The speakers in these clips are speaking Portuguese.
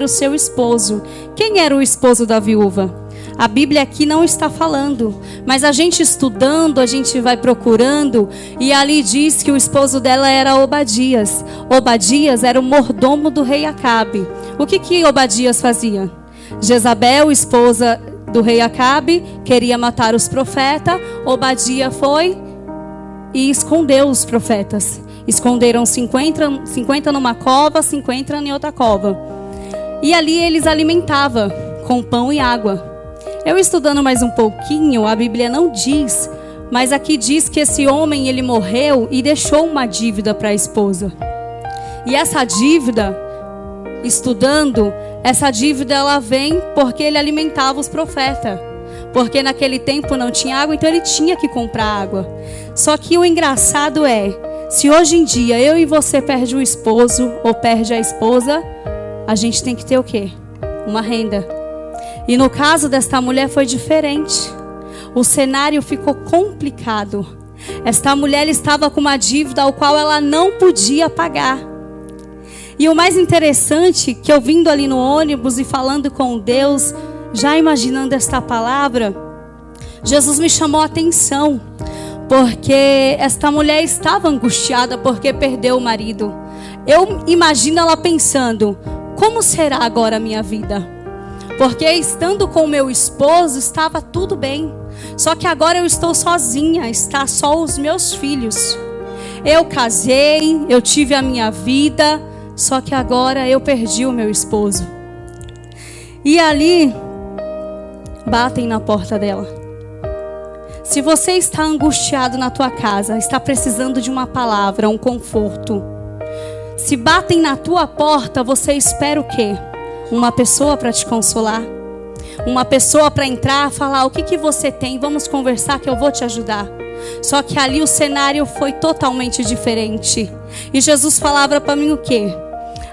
o seu esposo. Quem era o esposo da viúva? A Bíblia aqui não está falando, mas a gente estudando, a gente vai procurando, e ali diz que o esposo dela era Obadias. Obadias era o mordomo do rei Acabe. O que Obadias fazia? Jezabel, esposa do rei Acabe, queria matar os profetas. Obadias foi e escondeu os profetas. Esconderam 50 numa cova, 50 em outra cova. E ali eles alimentavam com pão e água. Eu estudando mais um pouquinho, a Bíblia não diz, mas aqui diz que esse homem, ele morreu e deixou uma dívida para a esposa. E essa dívida, estudando, essa dívida ela vem porque ele alimentava os profetas. Porque naquele tempo não tinha água, então ele tinha que comprar água. Só que o engraçado é, se hoje em dia eu e você perde o esposo ou perde a esposa, a gente tem que ter o quê? Uma renda. E no caso desta mulher foi diferente. O cenário ficou complicado. Esta mulher estava com uma dívida ao qual ela não podia pagar. E o mais interessante, que eu vindo ali no ônibus e falando com Deus, já imaginando esta palavra, Jesus me chamou a atenção. Porque esta mulher estava angustiada porque perdeu o marido. Eu imagino ela pensando, como será agora a minha vida? Porque estando com o meu esposo estava tudo bem. Só que agora eu estou sozinha, está só os meus filhos. Eu casei, eu tive a minha vida, só que agora eu perdi o meu esposo. E ali, batem na porta dela. Se você está angustiado na tua casa, está precisando de uma palavra, um conforto. Se batem na tua porta, você espera o quê? Uma pessoa para te consolar. Uma pessoa para entrar, falar o que você tem, vamos conversar que eu vou te ajudar. Só que ali o cenário foi totalmente diferente. E Jesus falava para mim o quê?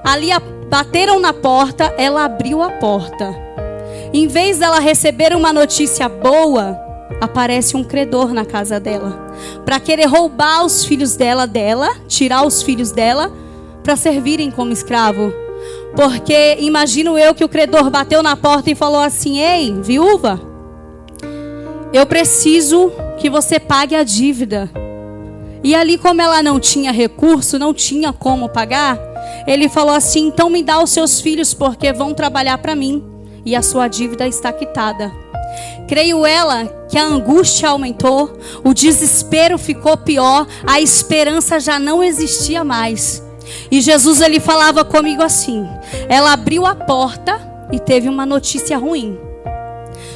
Ali bateram na porta, ela abriu a porta. Em vez dela receber uma notícia boa, aparece um credor na casa dela. Para querer roubar os filhos dela, tirar os filhos dela, para servirem como escravo. Porque imagino eu que o credor bateu na porta e falou assim: ei, viúva, eu preciso que você pague a dívida. E ali, como ela não tinha recurso, não tinha como pagar, ele falou assim: então me dá os seus filhos porque vão trabalhar para mim e a sua dívida está quitada. Creio ela que a angústia aumentou, o desespero ficou pior, a esperança já não existia mais. E Jesus, ele falava comigo assim, ela abriu a porta e teve uma notícia ruim.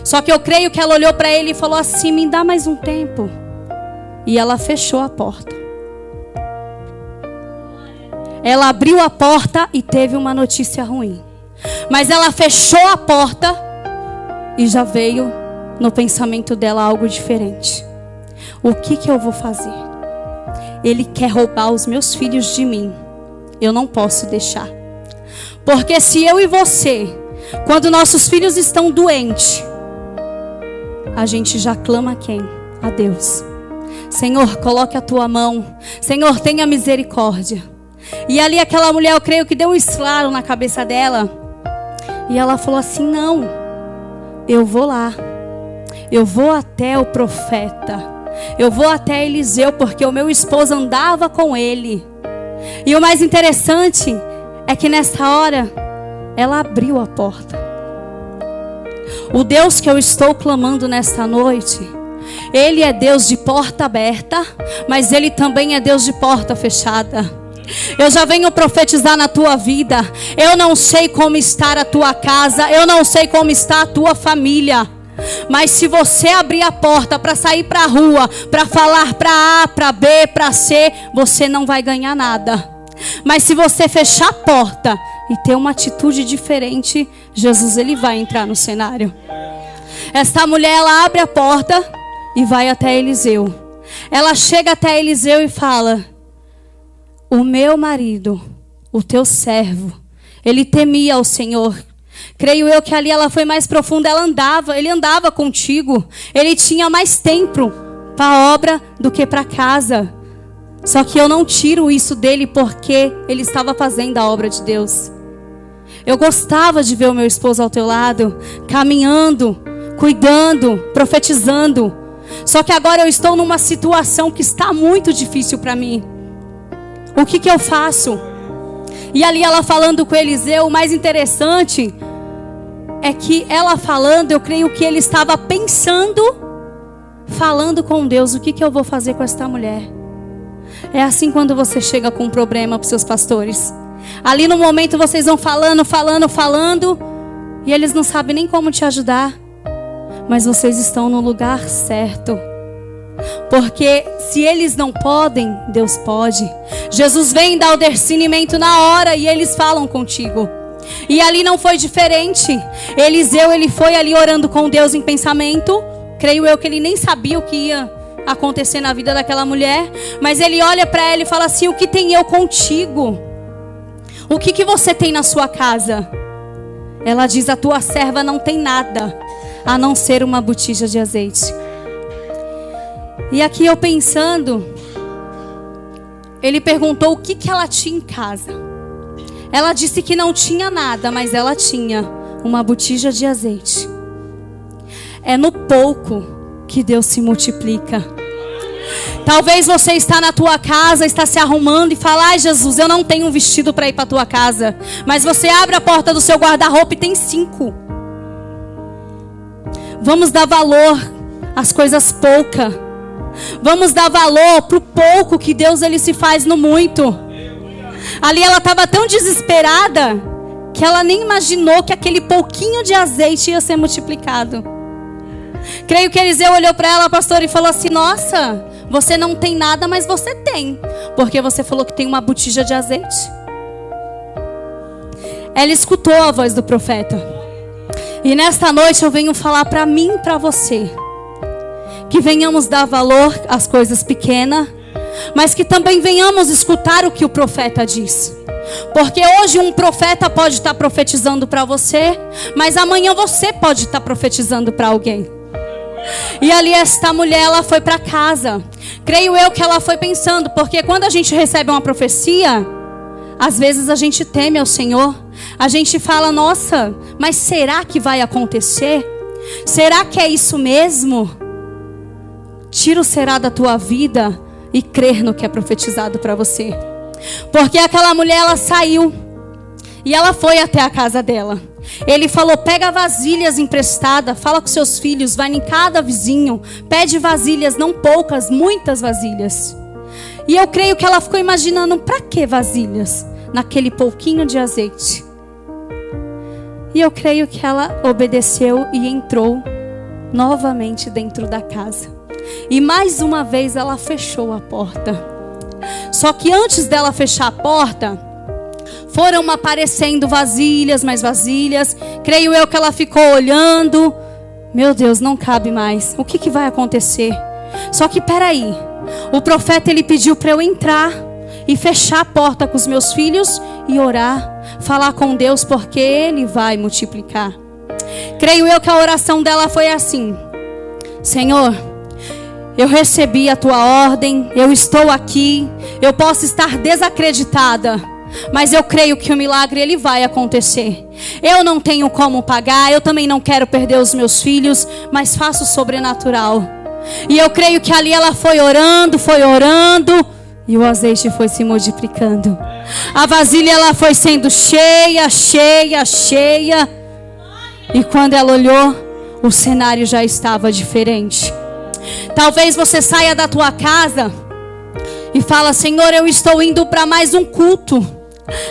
Só que eu creio que ela olhou para ele e falou assim: me dá mais um tempo. E ela fechou a porta. Ela abriu a porta e teve uma notícia ruim. Mas ela fechou a porta e já veio no pensamento dela algo diferente. O que eu vou fazer? Ele quer roubar os meus filhos de mim. Eu não posso deixar. Porque se eu e você, quando nossos filhos estão doentes, a gente já clama a quem? A Deus. Senhor, coloque a tua mão. Senhor, tenha misericórdia. E ali aquela mulher, eu creio que deu um estralo na cabeça dela. E ela falou assim: não, eu vou lá. Eu vou até o profeta. Eu vou até Eliseu, porque o meu esposo andava com ele. E o mais interessante é que nessa hora, ela abriu a porta. O Deus que eu estou clamando nesta noite, Ele é Deus de porta aberta, mas Ele também é Deus de porta fechada. Eu já venho profetizar na tua vida. Eu não sei como está a tua casa, eu não sei como está a tua família, mas se você abrir a porta para sair para a rua, para falar para A, para B, para C, você não vai ganhar nada. Mas se você fechar a porta e ter uma atitude diferente, Jesus, ele vai entrar no cenário. Esta mulher, ela abre a porta e vai até Eliseu. Ela chega até Eliseu e fala: o meu marido, o teu servo, ele temia ao Senhor. Creio eu que ali ela foi mais profunda. Ele andava contigo. Ele tinha mais tempo para a obra do que para casa. Só que eu não tiro isso dele porque ele estava fazendo a obra de Deus. Eu gostava de ver o meu esposo ao teu lado, caminhando, cuidando, profetizando. Só que agora eu estou numa situação que está muito difícil para mim. O que eu faço? E ali ela falando com Eliseu, o mais interessante é que ela falando, eu creio que ele estava pensando, falando com Deus, o que eu vou fazer com esta mulher? É assim quando você chega com um problema para os seus pastores. Ali no momento vocês vão falando, e eles não sabem nem como te ajudar. Mas vocês estão no lugar certo. Porque se eles não podem, Deus pode. Jesus vem dar o discernimento na hora e eles falam contigo. E ali não foi diferente. Eliseu, ele foi ali orando com Deus em pensamento. Creio eu que ele nem sabia o que ia acontecer na vida daquela mulher. Mas ele olha para ela e fala assim: o que tem eu contigo? O que você tem na sua casa? Ela diz: a tua serva não tem nada, a não ser uma botija de azeite. E aqui eu pensando, ele perguntou o que ela tinha em casa. Ela disse que não tinha nada, mas ela tinha uma botija de azeite. É no pouco que Deus se multiplica. Talvez você está na tua casa, está se arrumando e fala: ai Jesus, eu não tenho um vestido para ir para a tua casa. Mas você abre a porta do seu guarda-roupa e tem 5. Vamos dar valor às coisas poucas. Vamos dar valor para o pouco que Deus ele se faz no muito. Ali ela estava tão desesperada que ela nem imaginou que aquele pouquinho de azeite ia ser multiplicado. Creio que Eliseu olhou para ela, pastor, e falou assim: nossa, você não tem nada, mas você tem, porque você falou que tem uma botija de azeite. Ela escutou a voz do profeta. E nesta noite eu venho falar para mim e para você, que venhamos dar valor às coisas pequenas, mas que também venhamos escutar o que o profeta diz. Porque hoje um profeta pode estar profetizando para você, mas amanhã você pode estar profetizando para alguém. E ali esta mulher, ela foi para casa. Creio eu que ela foi pensando, porque quando a gente recebe uma profecia, às vezes a gente teme ao Senhor. A gente fala: nossa, mas será que vai acontecer? Será que é isso mesmo? Tira o será da tua vida e crer no que é profetizado para você. Porque aquela mulher, ela saiu e ela foi até a casa dela. Ele falou: pega vasilhas emprestadas, fala com seus filhos, vai em cada vizinho, pede vasilhas, não poucas, muitas vasilhas. E eu creio que ela ficou imaginando: para que vasilhas? Naquele pouquinho de azeite. E eu creio que ela obedeceu e entrou novamente dentro da casa. E mais uma vez ela fechou a porta. Só que antes dela fechar a porta, foram aparecendo vasilhas, mais vasilhas. Creio eu que ela ficou olhando. Meu Deus, não cabe mais. O que vai acontecer? Só que peraí. O profeta, ele pediu para eu entrar e fechar a porta com os meus filhos e orar, falar com Deus, porque Ele vai multiplicar. Creio eu que a oração dela foi assim: Senhor, eu recebi a tua ordem, eu estou aqui, eu posso estar desacreditada, mas eu creio que o milagre ele vai acontecer. Eu não tenho como pagar, eu também não quero perder os meus filhos, mas faço o sobrenatural. E eu creio que ali ela foi orando, e o azeite foi se multiplicando. A vasilha ela foi sendo cheia. E quando ela olhou, o cenário já estava diferente. Talvez você saia da tua casa e fala: Senhor, eu estou indo para mais um culto,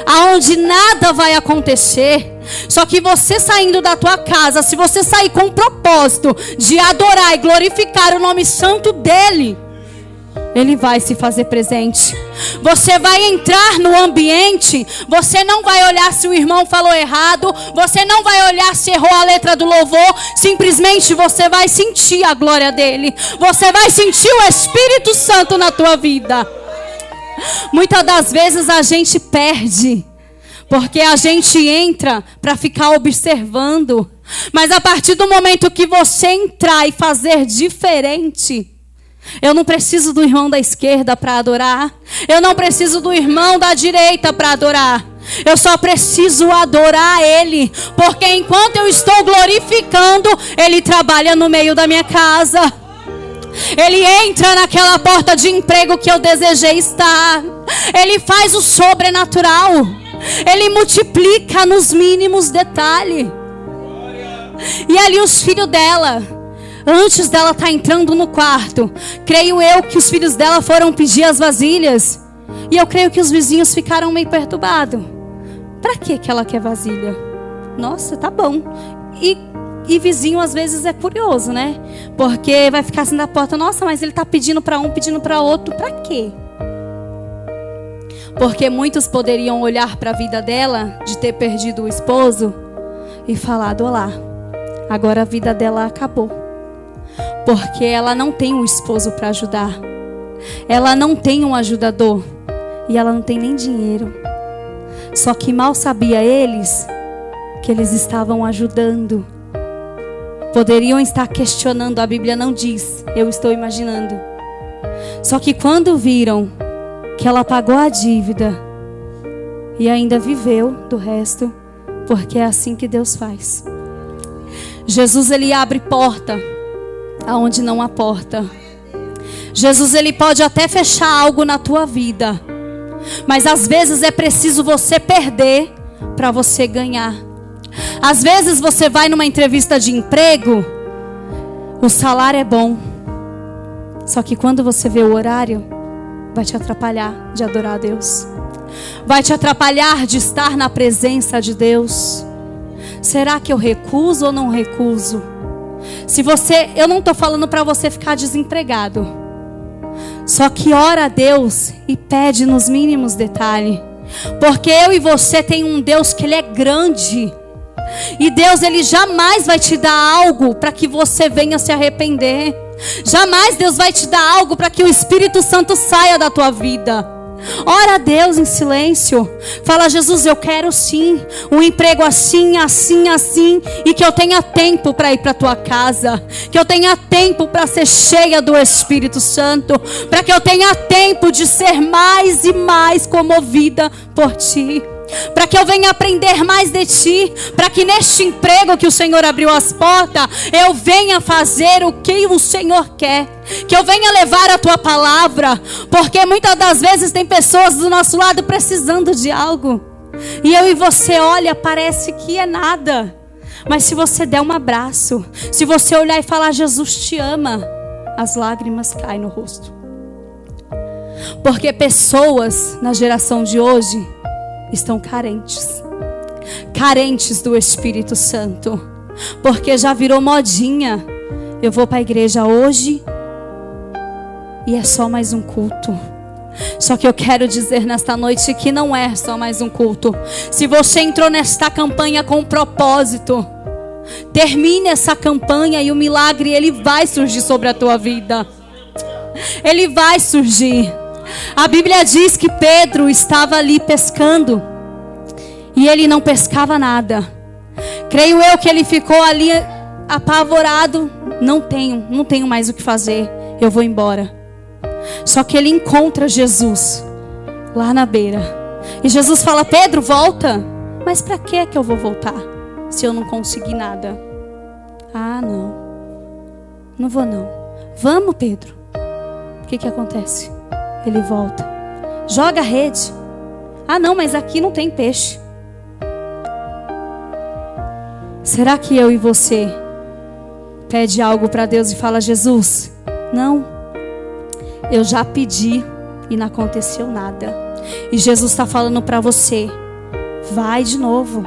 aonde nada vai acontecer. Só que você saindo da tua casa, se você sair com o propósito de adorar e glorificar o nome santo dEle, Ele vai se fazer presente. Você vai entrar no ambiente, você não vai olhar se o irmão falou errado, você não vai olhar se errou a letra do louvor, simplesmente você vai sentir a glória dele. Você vai sentir o Espírito Santo na tua vida. Muitas das vezes a gente perde, porque a gente entra para ficar observando. Mas a partir do momento que você entrar e fazer diferente, eu não preciso do irmão da esquerda para adorar, eu não preciso do irmão da direita para adorar, Eu só preciso adorar Ele, porque enquanto eu estou glorificando, Ele trabalha no meio da minha casa. Ele entra naquela porta de emprego que eu desejei estar. Ele faz o sobrenatural. Ele multiplica nos mínimos detalhes. E ali os filhos dela, antes dela estar entrando no quarto, creio eu que os filhos dela foram pedir as vasilhas. E eu creio que os vizinhos ficaram meio perturbados. Pra que ela quer vasilha? Nossa, tá bom. E vizinho às vezes é curioso, né? Porque vai ficar assim na porta. Nossa, mas ele tá pedindo para um, pedindo para outro. Pra quê? Porque muitos poderiam olhar para a vida dela, de ter perdido o esposo, e falar: olá, agora a vida dela acabou. Porque ela não tem um esposo para ajudar. Ela não tem um ajudador. E ela não tem nem dinheiro. Só que mal sabia eles que eles estavam ajudando. Poderiam estar questionando, a Bíblia não diz, eu estou imaginando. Só que quando viram que ela pagou a dívida e ainda viveu do resto, porque é assim que Deus faz. Jesus, ele abre porta aonde não há porta. Jesus, ele pode até fechar algo na tua vida, mas às vezes é preciso você perder para você ganhar. Às vezes você vai numa entrevista de emprego, o salário é bom, só que quando você vê o horário, vai te atrapalhar de adorar a Deus. Vai te atrapalhar de estar na presença de Deus. Será que eu recuso ou não recuso? Eu não estou falando para você ficar desempregado. Só que ora a Deus e pede nos mínimos detalhes. Porque eu e você tem um Deus que ele é grande. E Deus, ele jamais vai te dar algo para que você venha se arrepender. Jamais Deus vai te dar algo para que o Espírito Santo saia da tua vida. Ora a Deus em silêncio. Fala: Jesus, eu quero sim um emprego assim, assim, assim. E que eu tenha tempo para ir para a tua casa. Que eu tenha tempo para ser cheia do Espírito Santo. Para que eu tenha tempo de ser mais e mais comovida por ti. Para que eu venha aprender mais de ti. Para que neste emprego que o Senhor abriu as portas, eu venha fazer o que o Senhor quer. Que eu venha levar a tua palavra. Porque muitas das vezes tem pessoas do nosso lado precisando de algo. E eu e você olha, parece que é nada. Mas se você der um abraço, se você olhar e falar: Jesus te ama, as lágrimas caem no rosto. Porque pessoas na geração de hoje estão carentes do Espírito Santo, porque já virou modinha. Eu vou para a igreja hoje e é só mais um culto. Só que eu quero dizer nesta noite que não é só mais um culto. Se você entrou nesta campanha com um propósito, termine essa campanha e o milagre, ele vai surgir sobre a tua vida. Ele vai surgir. A Bíblia diz que Pedro estava ali pescando e ele não pescava nada. Creio eu que ele ficou ali apavorado. Não tenho mais o que fazer, eu vou embora. Só que ele encontra Jesus lá na beira. E Jesus fala: Pedro, volta. Mas para que eu vou voltar se eu não conseguir nada? Ah, não vou não. Vamos, Pedro. O que acontece? Ele volta, joga a rede. Ah, não, mas aqui não tem peixe. Será que eu e você pede algo para Deus e fala: Jesus, não, eu já pedi e não aconteceu nada. E Jesus está falando para você: vai de novo,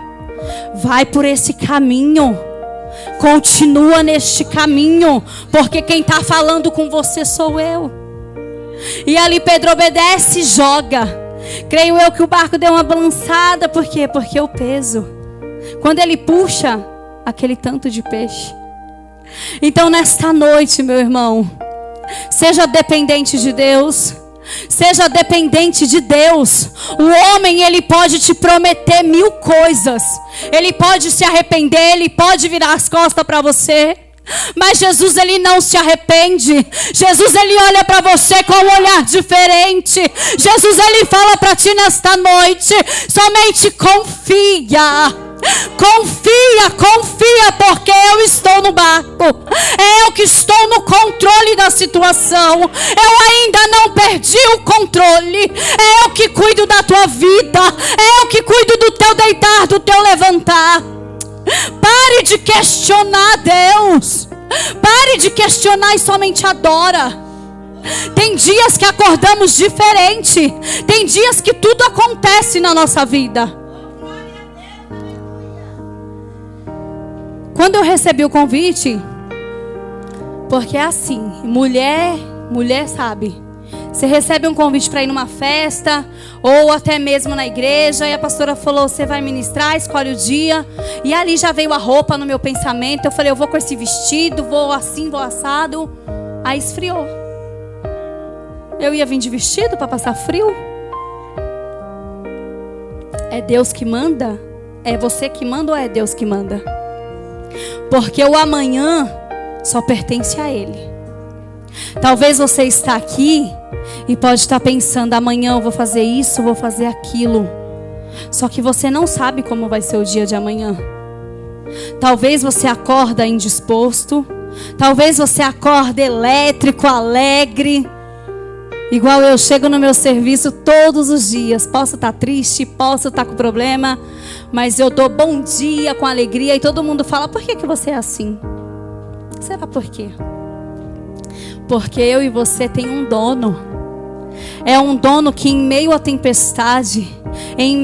vai por esse caminho, continua neste caminho, porque quem está falando com você sou eu. E ali Pedro obedece e joga. Creio eu que o barco deu uma balançada. Por quê? Porque o peso, quando ele puxa aquele tanto de peixe. Então nesta noite, meu irmão, seja dependente de Deus. Seja dependente de Deus. O homem, ele pode te prometer 1000 coisas. Ele pode se arrepender, ele pode virar as costas para você. Mas Jesus, ele não se arrepende. Jesus, ele olha para você com um olhar diferente. Jesus, ele fala para ti nesta noite: somente confia. Confia, confia, porque eu estou no barco. É eu que estou no controle da situação. Eu ainda não perdi o controle. É eu que cuido da tua vida. É eu que cuido do teu deitar, do teu levantar. Pare de questionar Deus. Pare de questionar e somente adora. Tem dias que acordamos diferente. Tem dias que tudo acontece na nossa vida. Quando eu recebi o convite, porque é assim, mulher sabe. Você recebe um convite para ir numa festa, ou até mesmo na igreja, e a pastora falou: você vai ministrar, escolhe o dia. E ali já veio a roupa no meu pensamento. Eu falei: eu vou com esse vestido, vou assim, vou assado. Aí esfriou. Eu ia vir de vestido para passar frio? É Deus que manda? É você que manda ou é Deus que manda? Porque o amanhã só pertence a Ele. Talvez você está aqui e pode estar pensando: amanhã eu vou fazer isso, vou fazer aquilo. Só que você não sabe como vai ser o dia de amanhã. Talvez você acorda indisposto. Talvez você acorda elétrico, alegre. Igual eu chego no meu serviço todos os dias. Posso estar triste, posso estar com problema, mas eu dou bom dia com alegria. E todo mundo fala: por que você é assim? Será por quê? Porque eu e você tem um dono. É um dono que em meio à tempestade, em